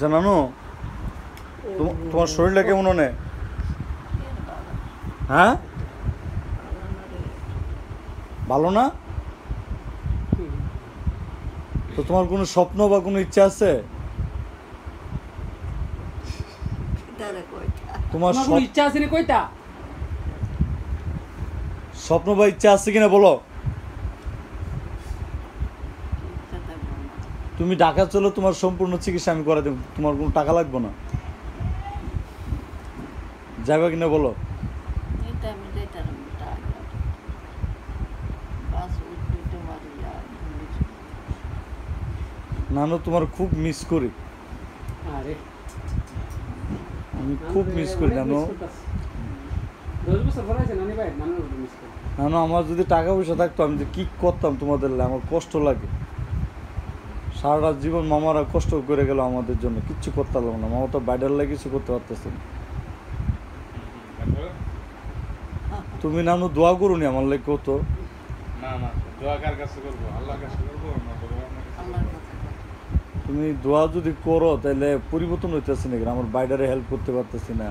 জানানো তোমার শরীরটা কেমন অনেক? হ্যাঁ, ভালো না? তো তোমার কোনো স্বপ্ন বা কোনো ইচ্ছা আছে? তোমার ইচ্ছা আছে না কইতা? স্বপ্ন বা ইচ্ছা আছে কিনা বলো। তুমি ঢাকা চলো, তোমার সম্পূর্ণ চিকিৎসা আমি করে দেব, তোমার কোনো টাকা লাগবে না। যাবে কিনা বলো। নানু তোমার খুব মিস করি, আরে আমি খুব মিস করি নানু। নানু আমার যদি টাকা পয়সা থাকতো আমি যে কী করতাম তোমাদের, আমার কষ্ট লাগে। সারাটা জীবন মামারা কষ্ট করে গেল আমাদের জন্য, কিচ্ছু করতে পারলাম না। মামা তো বাইরের লাগে কিছু করতে পারতেছে না। তুমি নানু দোয়া করুনি আমার লাগে কত? তুমি দোয়া যদি করো তাহলে পরিবর্তন হইতেছে নাকি? আমার বাইরে হেল্প করতে পারতেছি না,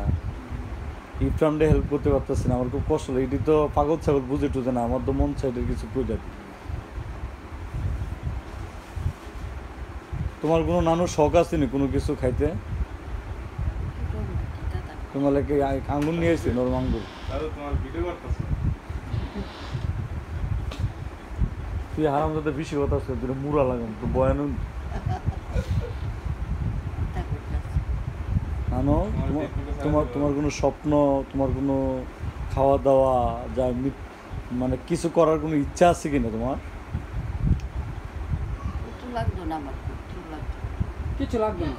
ইফরামডে হেল্প করতে পারতেছি না, আমার খুব কষ্ট লাগে। এটি তো পাগল ছাগল বুঝে টুঝে না, আমার তো মন সাইডের কিছু প্রজাতি। তোমার কোনো নানু শখ আছে নি কোনো কিছু খাইতে? তোমার লাগে আঙ্গুর নিয়ে আসছি, নরম আঙ্গুর। তুই হারাম যাতে বেশি কথা আছে, তুই মুড়া লাগাম তো বয়ান। নানু তোমার তোমার কোনো স্বপ্ন, তোমার কোনো খাওয়া দাওয়া যা মানে কিছু করার কোনো ইচ্ছা আছে কিনা তোমার? কিছু লাগবে না।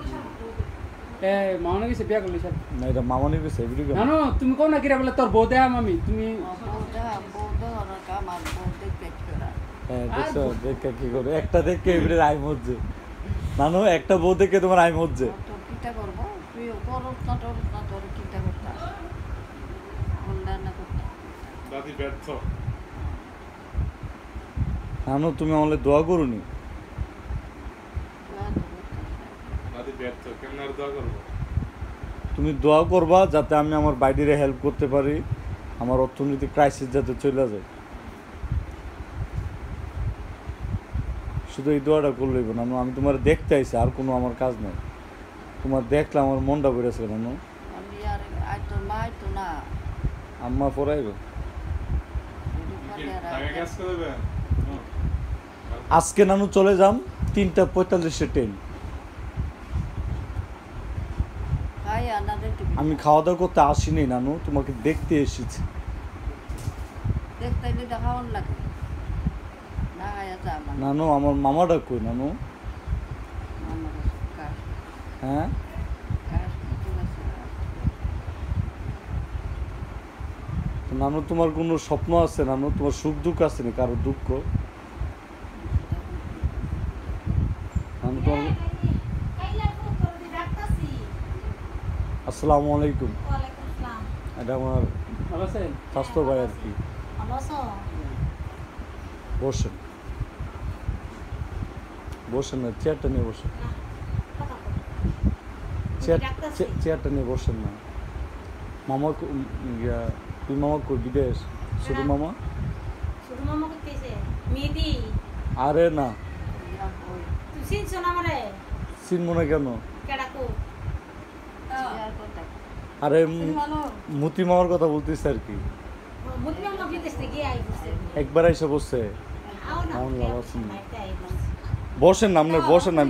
মামা গেছে বিয়া করলি স্যার না, এটা মামানি গেছে ভিডিও। জানো তুমি কোন না কিরা বলে তোর বউ দেয়া মামি তুমি হ্যাঁ দেখছো, দেখে কি করে একটা দেখে এবারে আইম হচ্ছে। নানু একটা বউ দেখে তোমার আইম হচ্ছে। নানু তুমি আমাদের দোয়া করুনি? তুমি দোয়া করবা যাতে আমি আমার বাইরে হেল্প করতে পারি, আমার অর্থনৈতিক ক্রাইসিস যাতে চলে যায়। শুধু এই দোয়াটা করলেই নানু। আমি তোমার দেখতে আইছি, আর কোনো আমার কাজ নেই। তোমার দেখলে আমার মনটা বেড়েছে নানু। আম্মা পড়াইবে আজকে নানু চলে যাম 3:45 ট্রেন। আমি খাওয়া দাওয়া করতে আসিনি নানু, তোমাকে দেখতে এসেছি। নানু আমার মামাটা কই নানু? হ্যাঁ, নানু তোমার কোনো স্বপ্ন আছে নানু? তোমার সুখ দুঃখ আছে না, কারো দুঃখ? নানু তোমার আসসালামু আলাইকুম। এটা আমার স্বাস্থ্য ভাই আর কি। বসেন বসেন না, চেয়ারটা নিয়ে বসেন। চেয়ারটা নিয়ে বসেন না। মামা তুই মামা কই বিদেশ? ছোট মামা? আরে না, চিনবো না কেন? আরে মতি মামার কথা বলতেছি আর কি। একবার এসে বসছে। বসেন না, আপনার বসেন না।